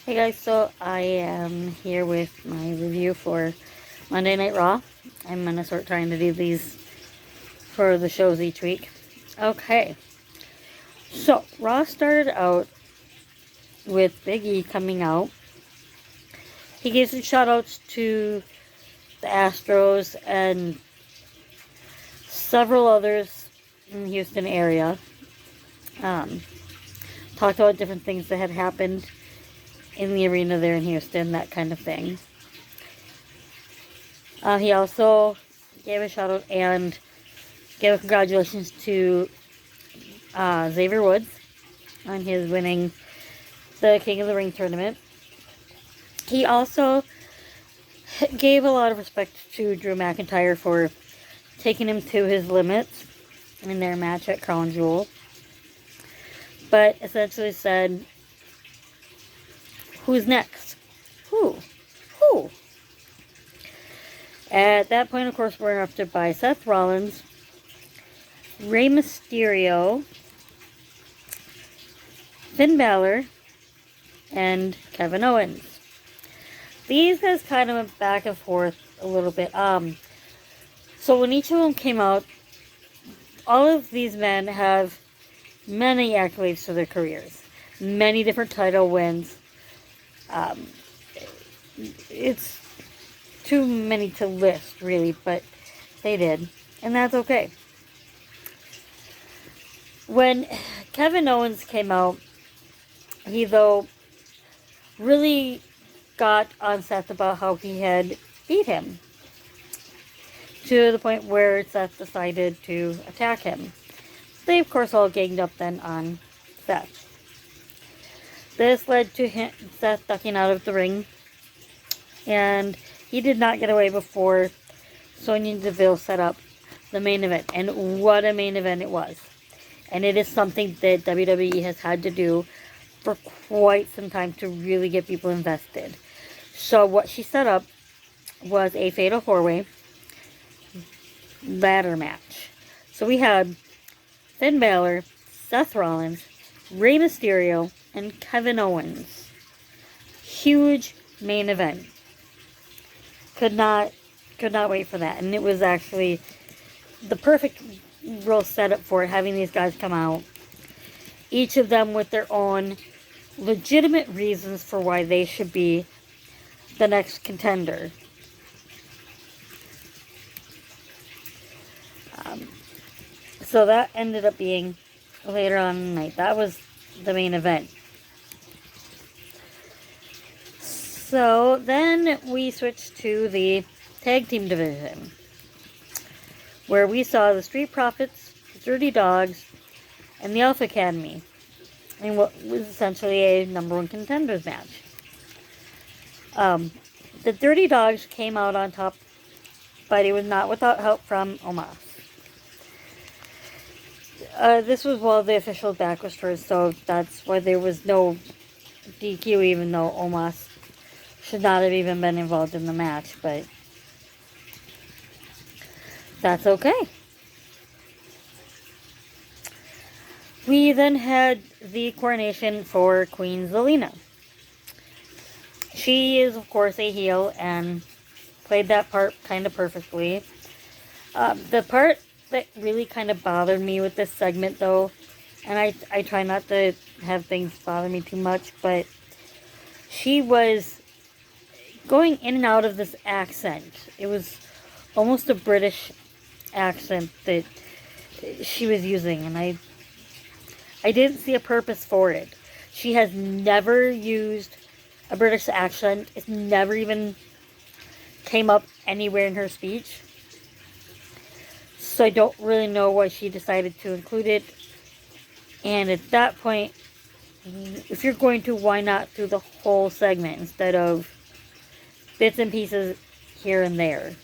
Hey guys, so I am here with my review for Monday Night Raw. I'm gonna start trying to do these for the shows each week. Okay, so Raw started out with Big E coming out. He gave some shout outs to the Astros and several others in the Houston area. Um, Talked about different things that had happened in the arena there in Houston, that kind of thing. He also gave a shout out and gave a congratulations to Xavier Woods on his winning the King of the Ring tournament. He also gave a lot of respect to Drew McIntyre for taking him to his limits in their match at Crown Jewel. But essentially said, who's next? Who? At that point, of course, we're interrupted by Seth Rollins, Rey Mysterio, Finn Balor, and Kevin Owens. These guys kind of went back and forth a little bit. So when each of them came out, all of these men have many accolades to their careers, many different title wins. It's too many to list, really, but they did, and that's okay. When Kevin Owens came out, he, though, really got on Seth about how he had beat him, to the point where Seth decided to attack him. They, of course, all ganged up then on Seth. This led to Seth ducking out of the ring, and he did not get away before Sonya Deville set up the main event. And what a main event it was. And it is something that WWE has had to do for quite some time to really get people invested. So what she set up was a fatal four-way ladder match. So we had Finn Balor, Seth Rollins, Rey Mysterio, and Kevin Owens. Huge main event. Could not wait for that. And it was actually the perfect role setup for it, having these guys come out. Each of them with their own legitimate reasons for why they should be the next contender. So that ended up being later on in the night. That was the main event. So then we switched to the tag team division, where we saw the Street Profits, the Dirty Dogs, and the Alpha Academy in what was essentially a number one contenders match. The Dirty Dogs came out on top, but it was not without help from Omos. This was while the official back was turned, so that's why there was no DQ, even though Omos should not have even been involved in the match, but that's okay. We then had the coronation for Queen Zelina. She is, of course, a heel and played that part kind of perfectly. The part that really kind of bothered me with this segment, though, and I try not to have things bother me too much, but she was going in and out of this accent. It was almost a British accent that she was using, and I didn't see a purpose for it. She has never used a British accent. It never even came up anywhere in her speech. So I don't really know why she decided to include it. And at that point, if you're going to, why not do the whole segment instead of bits and pieces here and there?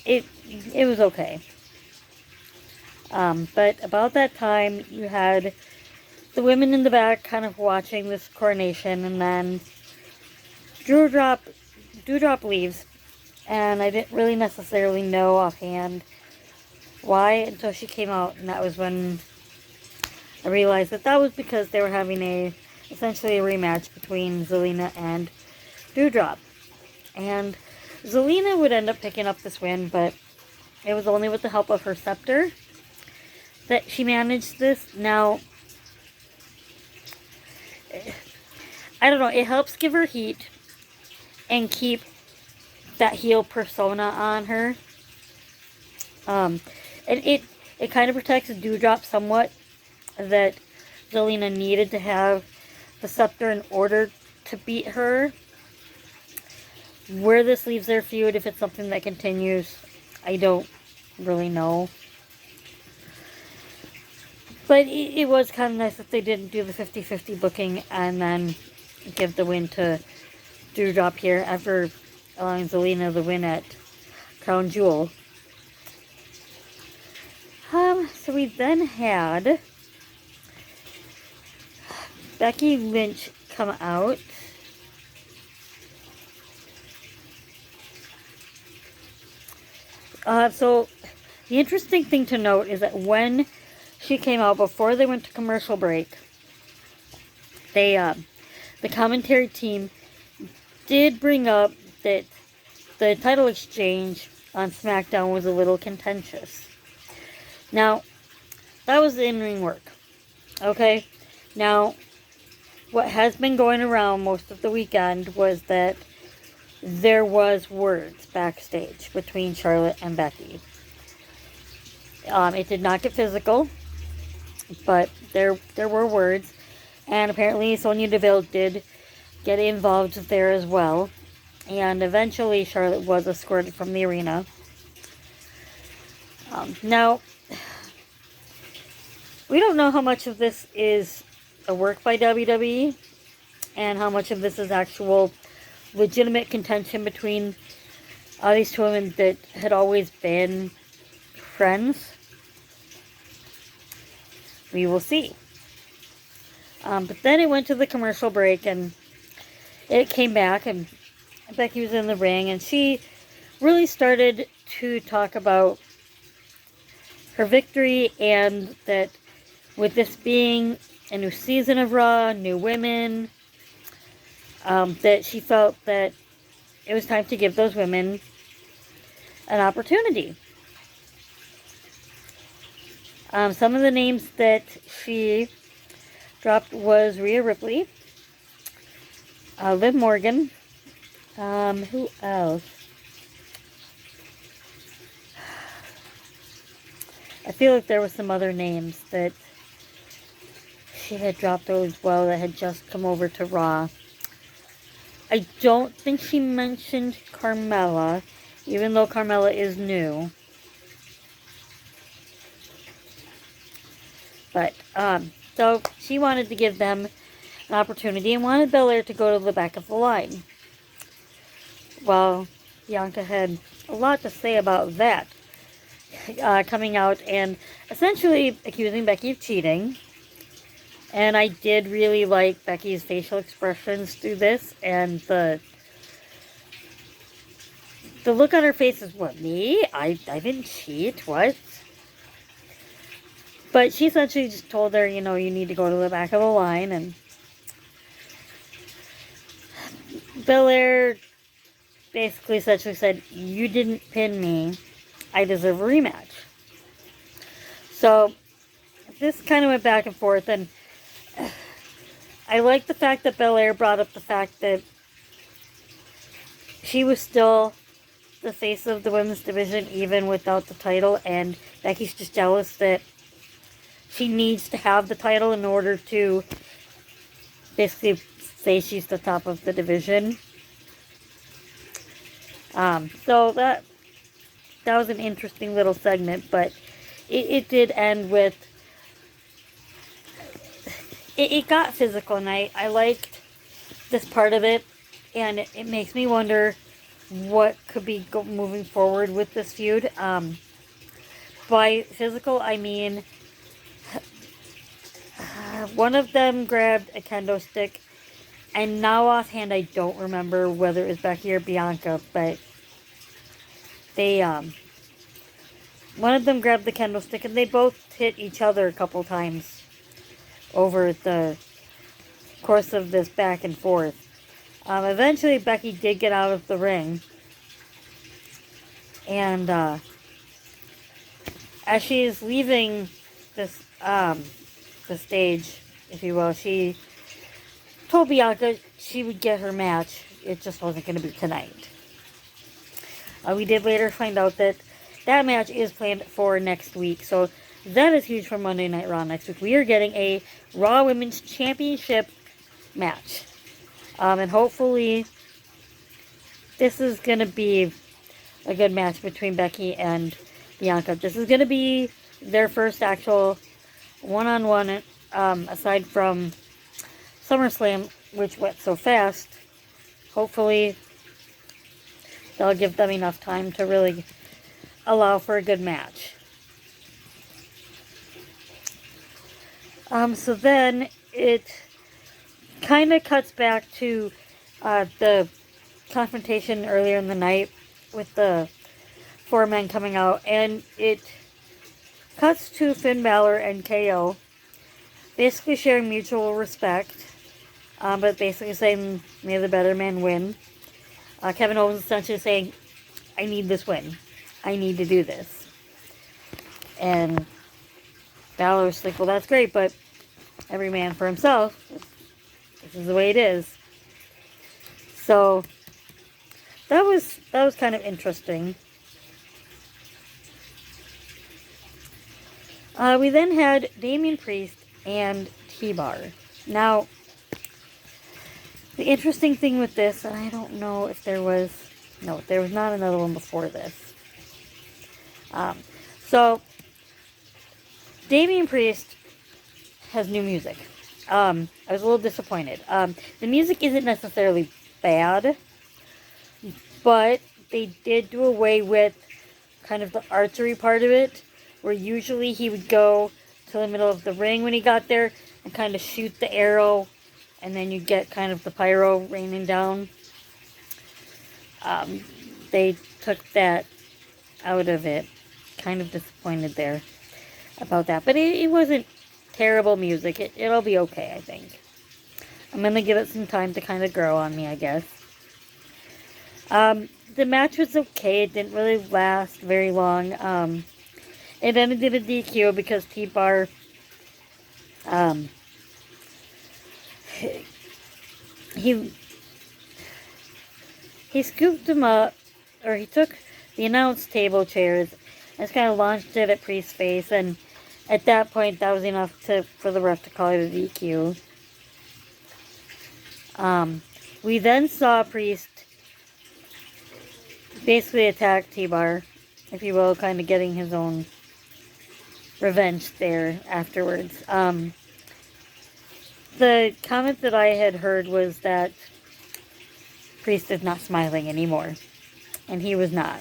It was okay. But about that time, you had the women in the back kind of watching this coronation, and then Doudrop leaves, and I didn't really necessarily know offhand why until she came out, and that was when I realized that that was because they were having essentially a rematch between Zelina and Doudrop. And Zelina would end up picking up this win, but it was only with the help of her scepter that she managed this. Now, I don't know, it helps give her heat and keep that heel persona on her. And it kind of protects Doudrop somewhat, that Zelina needed to have the scepter in order to beat her. Where this leaves their feud, if it's something that continues, I don't really know. But it was kind of nice that they didn't do the 50-50 booking and then give the win to Doudrop here after allowing Zelina the win at Crown Jewel. So we then had Becky Lynch come out. So the interesting thing to note is that when she came out, before they went to commercial break, the commentary team did bring up that the title exchange on SmackDown was a little contentious. Now, that was in-ring work. Okay? Now, what has been going around most of the weekend was that there was words backstage between Charlotte and Becky. It did not get physical, but there were words. And apparently Sonya Deville did get involved there as well. And eventually Charlotte was escorted from the arena. Now, we don't know how much of this is a work by WWE and how much of this is actual legitimate contention between these two women that had always been friends. We will see. But then it went to the commercial break and it came back and Becky was in the ring and she really started to talk about her victory and that with this being a new season of Raw, new women, that she felt that it was time to give those women an opportunity. Some of the names that she dropped was Rhea Ripley, Liv Morgan, who else? I feel like there were some other names that she had dropped as well that had just come over to Raw. I don't think she mentioned Carmella, even though Carmella is new. But, so she wanted to give them an opportunity and wanted Belair to go to the back of the line. Well, Bianca had a lot to say about that. Coming out and essentially accusing Becky of cheating. And I did really like Becky's facial expressions through this. And the look on her face is, what, me? I didn't cheat, what? But she essentially just told her, you know, you need to go to the back of the line. And Belair basically essentially said, you didn't pin me. I deserve a rematch. So this kind of went back and forth, and I like the fact that Belair brought up the fact that she was still the face of the women's division even without the title, and Becky's just jealous that she needs to have the title in order to basically say she's the top of the division. So that was an interesting little segment, but it did end with, it got physical, and I liked this part of it, and it makes me wonder what could be moving forward with this feud. By physical, I mean, one of them grabbed a kendo stick, and now offhand I don't remember whether it was Becky or Bianca, but they, one of them grabbed the kendo stick, and they both hit each other a couple times over the course of this back and forth. Eventually, Becky did get out of the ring, and as she is leaving this the stage, if you will, she told Bianca she would get her match. It just wasn't going to be tonight. We did later find out that that match is planned for next week, so that is huge for Monday Night Raw next week. We are getting a Raw Women's Championship match. And hopefully this is going to be a good match between Becky and Bianca. This is going to be their first actual one-on-one, aside from SummerSlam, which went so fast. Hopefully they'll give them enough time to really allow for a good match. So then it kind of cuts back to the confrontation earlier in the night with the 4 men coming out, and it cuts to Finn Balor and KO basically sharing mutual respect, but basically saying, may the better man win. Kevin Owens essentially saying, I need this win. I need to do this. And Balor's like, well, that's great, but every man for himself. This is the way it is. So that was kind of interesting. We then had Damian Priest and T-Bar. Now, the interesting thing with this, and I don't know if there was not another one before this. So Damian Priest has new music. I was a little disappointed. The music isn't necessarily bad, but they did do away with kind of the archery part of it, where usually he would go to the middle of the ring when he got there and kind of shoot the arrow, and then you get kind of the pyro raining down. They took that out of it. Kind of disappointed there about that. But it wasn't terrible music. It'll be okay, I think. I'm going to give it some time to kind of grow on me, I guess. The match was okay. It didn't really last very long. It ended in a DQ because T-Bar he scooped him up, or he took the announce table chairs and just kind of launched it at Priest's face, and at that point that was enough for the ref to call it a DQ. We then saw Priest basically attack T-Bar, if you will, kind of getting his own revenge there afterwards. The comment that I had heard was that Priest is not smiling anymore, and he was not.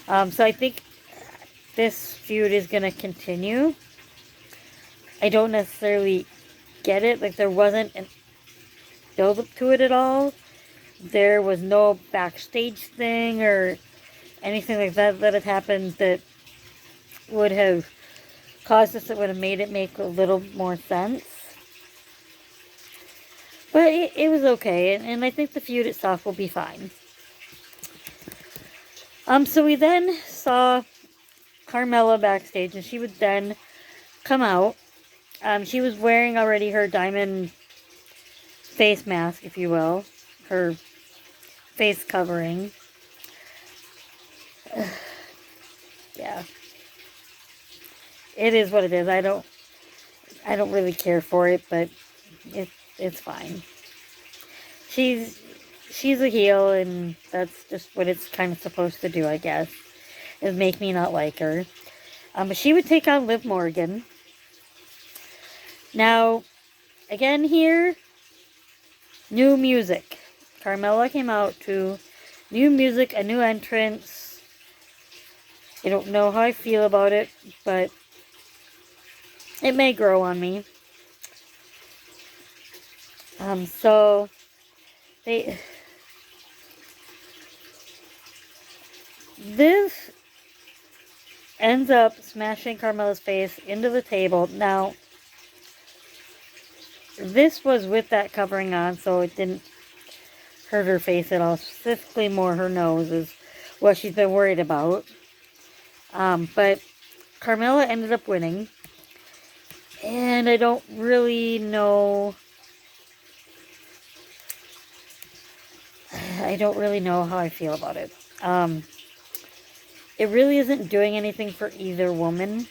So I think this feud is going to continue. I don't necessarily get it. Like, there wasn't a build-up to it at all. There was no backstage thing or anything like that that had happened that would have caused this, that would have made it make a little more sense. But it was okay, and I think the feud itself will be fine. So we then saw Carmella backstage, and she would then come out. She was wearing already her diamond face mask, if you will. Her face covering. Yeah. It is what it is. I don't really care for it, but it's fine. She's a heel, and that's just what it's kind of supposed to do, I guess, is make me not like her. But she would take on Liv Morgan. Now, again here, new music. Carmella came out to new music, a new entrance. I don't know how I feel about it, but it may grow on me. So this ends up smashing Carmella's face into the table. Now, this was with that covering on, so it didn't hurt her face at all. Specifically, more her nose is what she's been worried about. But Carmella ended up winning. And I don't really know... I don't really know how I feel about it. It really isn't doing anything for either woman.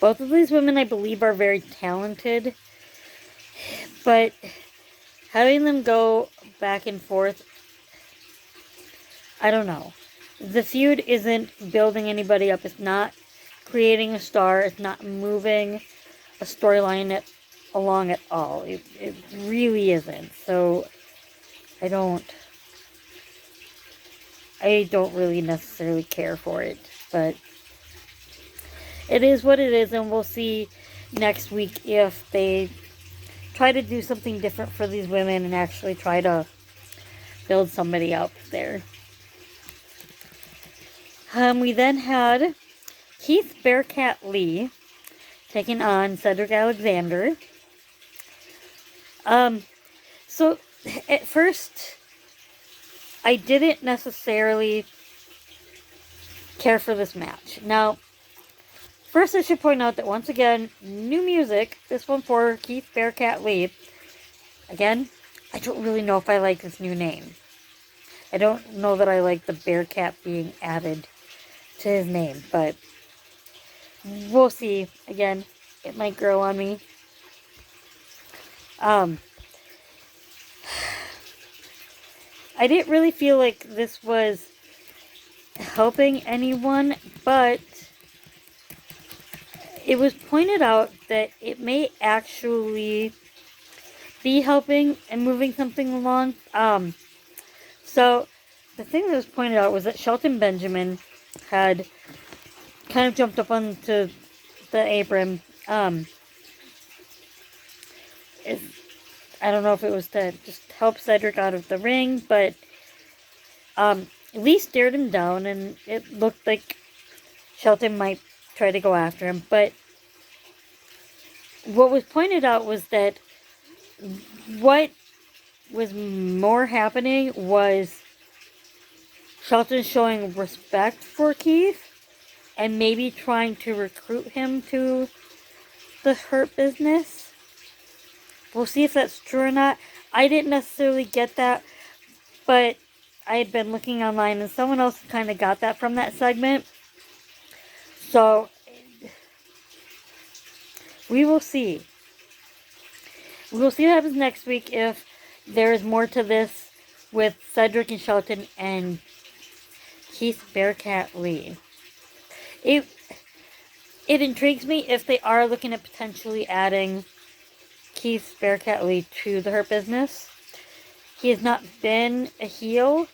Both of these women, I believe, are very talented. But having them go back and forth, I don't know. The feud isn't building anybody up. It's not creating a star. It's not moving a storyline along at all. It really isn't. So I don't really necessarily care for it. But it is what it is, and we'll see next week if they try to do something different for these women and actually try to build somebody up there. We then had Keith Bearcat Lee taking on Cedric Alexander. So at first, I didn't necessarily care for this match. Now, first I should point out that once again, new music, this one for Keith Bearcat Lee. Again, I don't really know if I like this new name. I don't know that I like the Bearcat being added to his name, but we'll see. Again, it might grow on me. I didn't really feel like this was helping anyone, but it was pointed out that it may actually be helping and moving something along. So the thing that was pointed out was that Shelton Benjamin had kind of jumped up onto the apron. I don't know if it was to just help Cedric out of the ring, but Lee stared him down, and it looked like Shelton might try to go after him. But what was pointed out was that what was more happening was Shelton showing respect for Keith and maybe trying to recruit him to the Hurt Business. We'll see if that's true or not. I didn't necessarily get that, but I had been looking online and someone else kind of got that from that segment. So we will see. We will see what happens next week if there is more to this with Cedric and Shelton and Keith Bearcat Lee. It intrigues me if they are looking at potentially adding Keith Bearcat Lee to the Hurt Business. He has not been a heel,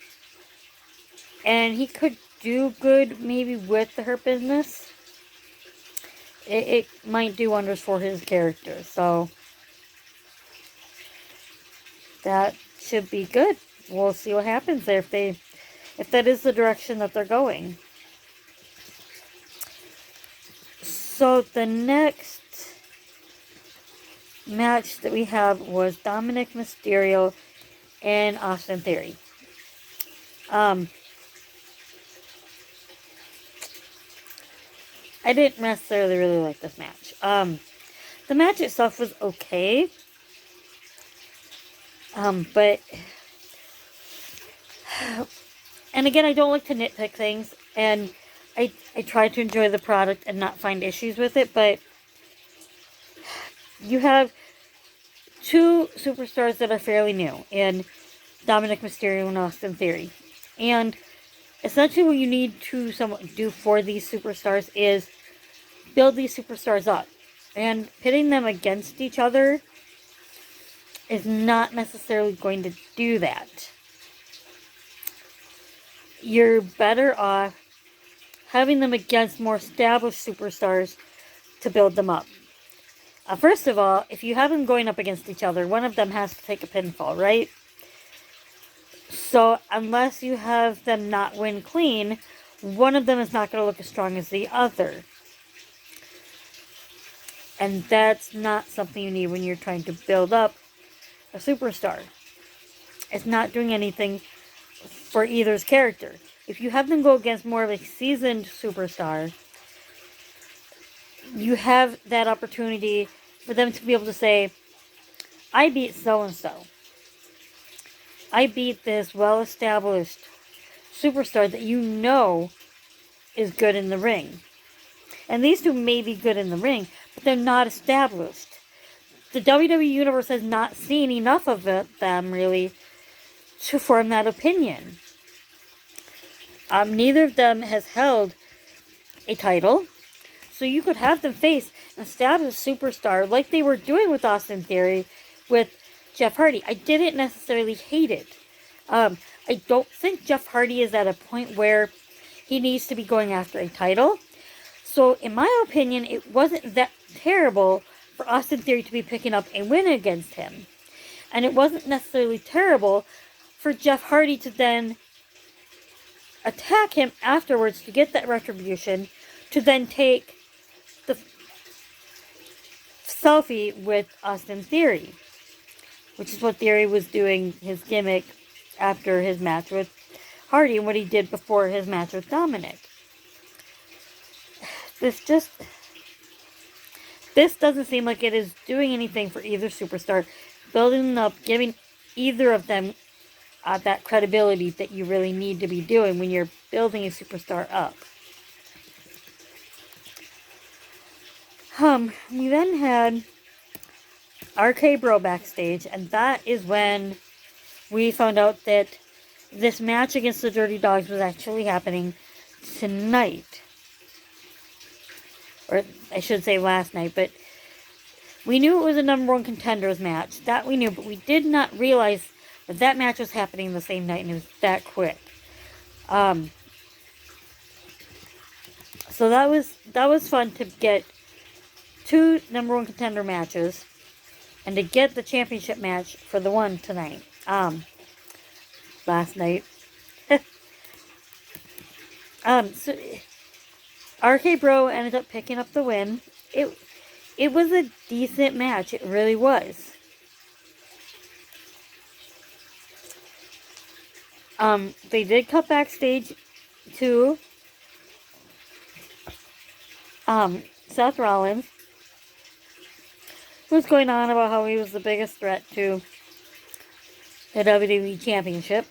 and he could do good maybe with the Hurt Business. It might do wonders for his character, so that should be good. We'll see what happens there if that is the direction that they're going. So the next match that we have was Dominic Mysterio and Austin Theory. I didn't necessarily really like this match. The match itself was okay. But, and again, I don't like to nitpick things, and I try to enjoy the product and not find issues with it, but you have two superstars that are fairly new in Dominic Mysterio and Austin Theory. And essentially what you need to do for these superstars is build these superstars up. And pitting them against each other is not necessarily going to do that. You're better off having them against more established superstars to build them up. First of all, if you have them going up against each other, one of them has to take a pinfall, right? So unless you have them not win clean, one of them is not going to look as strong as the other. And that's not something you need when you're trying to build up a superstar. It's not doing anything for either's character. If you have them go against more of a seasoned superstar, you have that opportunity for them to be able to say, I beat so-and-so. I beat this well-established superstar that you know is good in the ring. And these two may be good in the ring, but they're not established. The WWE Universe has not seen enough of them, really, to form that opinion. Neither of them has held a title, so you could have them face an established superstar like they were doing with Austin Theory with Jeff Hardy. I didn't necessarily hate it. I don't think Jeff Hardy is at a point where he needs to be going after a title. So, in my opinion, it wasn't that terrible for Austin Theory to be picking up a win against him. And it wasn't necessarily terrible for Jeff Hardy to then attack him afterwards to get that retribution, to then take the selfie with Austin Theory, which is what Theory was doing, his gimmick after his match with Hardy and what he did before his match with Dominic. This doesn't seem like it is doing anything for either superstar, building up, giving either of them that credibility that you really need to be doing when you're building a superstar up. We then had RK Bro backstage, and that is when we found out that this match against the Dirty Dogs was actually happening tonight. Or I should say last night, but we knew it was a number one contenders match. That we knew, but we did not realize that that match was happening the same night, and it was that quick. So that was fun to get two number one contender matches, and to get the championship match for the one tonight. Last night. So RK Bro ended up picking up the win. It was a decent match. It really was. They did cut backstage to Seth Rollins, who was going on about how he was the biggest threat to the WWE Championship.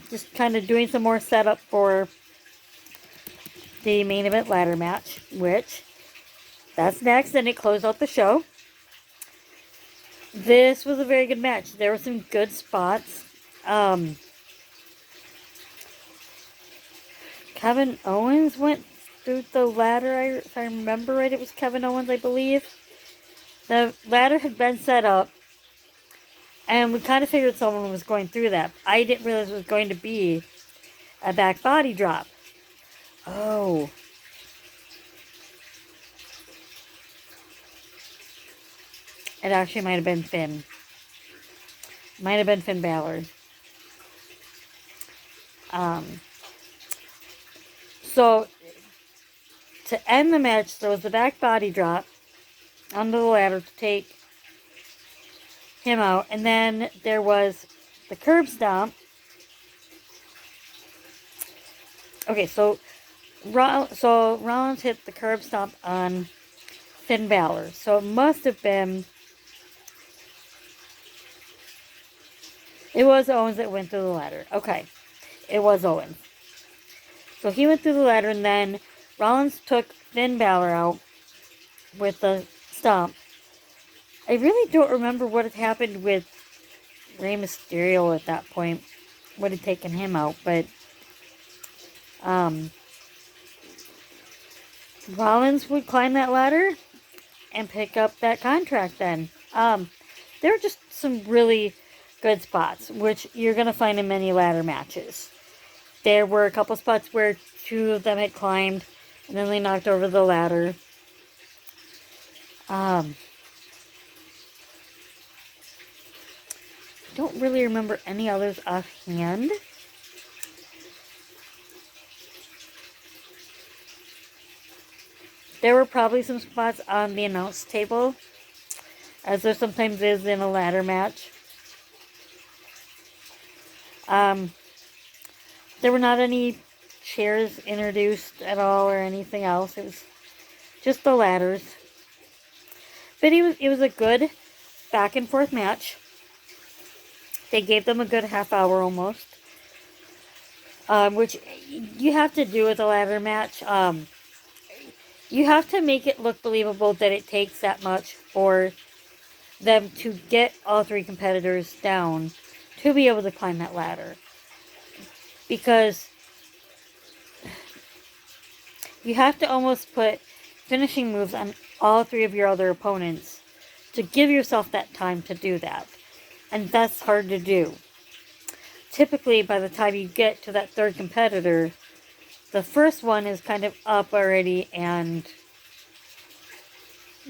Just kind of doing some more setup for the main event ladder match, which that's next, and it closed out the show. This was a very good match. There were some good spots. Kevin Owens went through the ladder. If I remember right, it was Kevin Owens, I believe. The ladder had been set up, and we kind of figured someone was going through that. I didn't realize it was going to be a back body drop. Oh. It actually might have been Finn. Might have been Finn Balor. So, to end the match, there was the back body drop onto the ladder to take him out. And then there was the curb stomp. Okay, so Rollins hit the curb stomp on Finn Balor. So it must have been... It was Owens that went through the ladder. Okay, it was Owens. So he went through the ladder, and then Rollins took Finn Balor out with the stomp. I really don't remember what had happened with Rey Mysterio at that point. What had taken him out, but Rollins would climb that ladder and pick up that contract then. There were just some really good spots, which you're going to find in many ladder matches. There were a couple spots where two of them had climbed, and then they knocked over the ladder. Don't really remember any others offhand. There were probably some spots on the announce table, as there sometimes is in a ladder match. There were not any chairs introduced at all or anything else. It was just the ladders. But it was a good back and forth match. They gave them a good half hour almost. Which you have to do with a ladder match. You have to make it look believable that it takes that much for them to get all three competitors down to be able to climb that ladder. Because you have to almost put finishing moves on all three of your other opponents to give yourself that time to do that. And that's hard to do. Typically, by the time you get to that third competitor, the first one is kind of up already and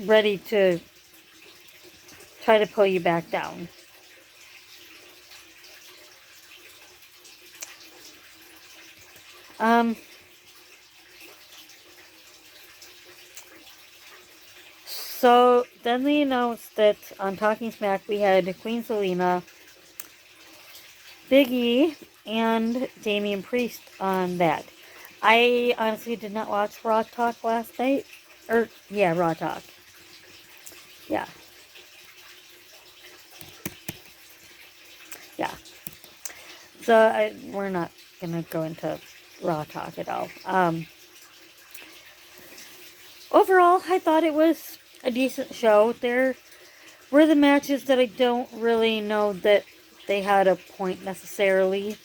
ready to try to pull you back down. So then they announced that on Talking Smack we had Queen Selena, Big E, and Damian Priest on that. I honestly did not watch Raw Talk last night. Raw Talk. Yeah. Yeah. So we're not going to go into Raw Talk at all. Overall, I thought it was a decent show. There were the matches that I don't really know that they had a point necessarily.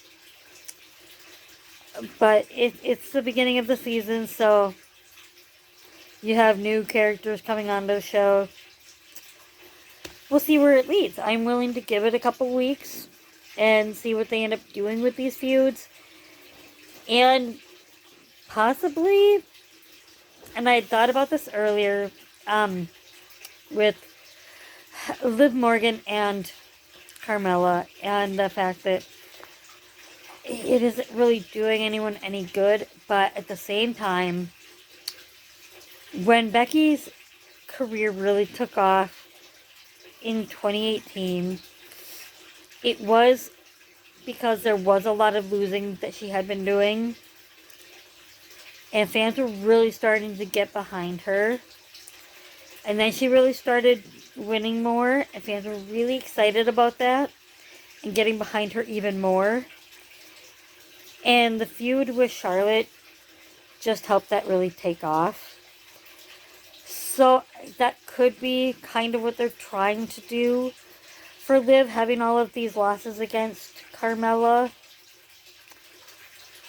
But it's the beginning of the season, so you have new characters coming onto the show. We'll see where it leads. I'm willing to give it a couple weeks and see what they end up doing with these feuds. And possibly, and I had thought about this earlier, with Liv Morgan and Carmella, and the fact that it isn't really doing anyone any good, but at the same time, when Becky's career really took off in 2018, it was because there was a lot of losing that she had been doing, and fans were really starting to get behind her. And then she really started winning more, and fans were really excited about that and getting behind her even more. And the feud with Charlotte just helped that really take off. So that could be kind of what they're trying to do for Liv, having all of these losses against Carmella.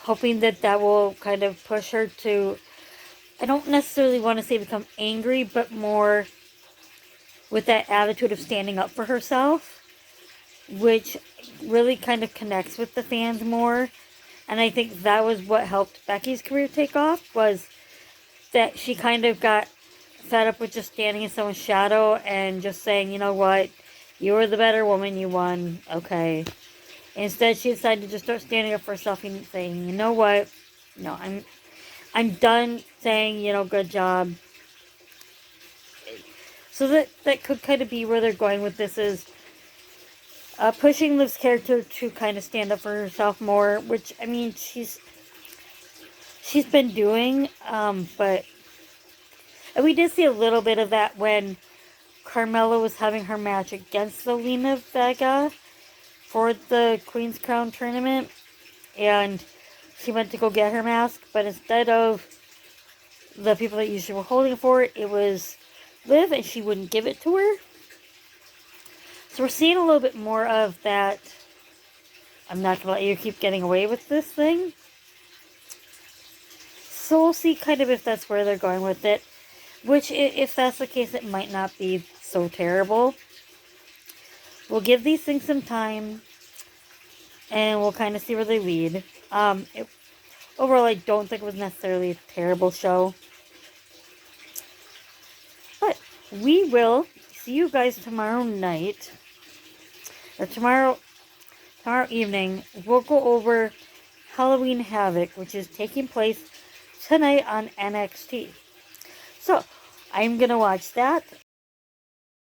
Hoping that that will kind of push her to, I don't necessarily want to say become angry, but more with that attitude of standing up for herself, which really kind of connects with the fans more. And I think that was what helped Becky's career take off, was that she kind of got fed up with just standing in someone's shadow and just saying, you know what, you were the better woman, you won, okay. Instead, she decided to just start standing up for herself and saying, you know what, no, I'm done saying, you know, good job. So that could kind of be where they're going with this, is pushing Liv's character to kind of stand up for herself more, which, I mean, she's been doing, but we did see a little bit of that when Carmella was having her match against Zelina Vega for the Queen's Crown tournament, and she went to go get her mask, but instead of the people that usually were holding for it, it was Liv, and she wouldn't give it to her. So we're seeing a little bit more of that. I'm not going to let you keep getting away with this thing. So we'll see kind of if that's where they're going with it. Which, if that's the case, it might not be so terrible. We'll give these things some time, and we'll kind of see where they lead. Overall, I don't think it was necessarily a terrible show. But we will see you guys tomorrow night. Or tomorrow evening. We'll go over Halloween Havoc, which is taking place tonight on NXT. So I'm gonna watch that.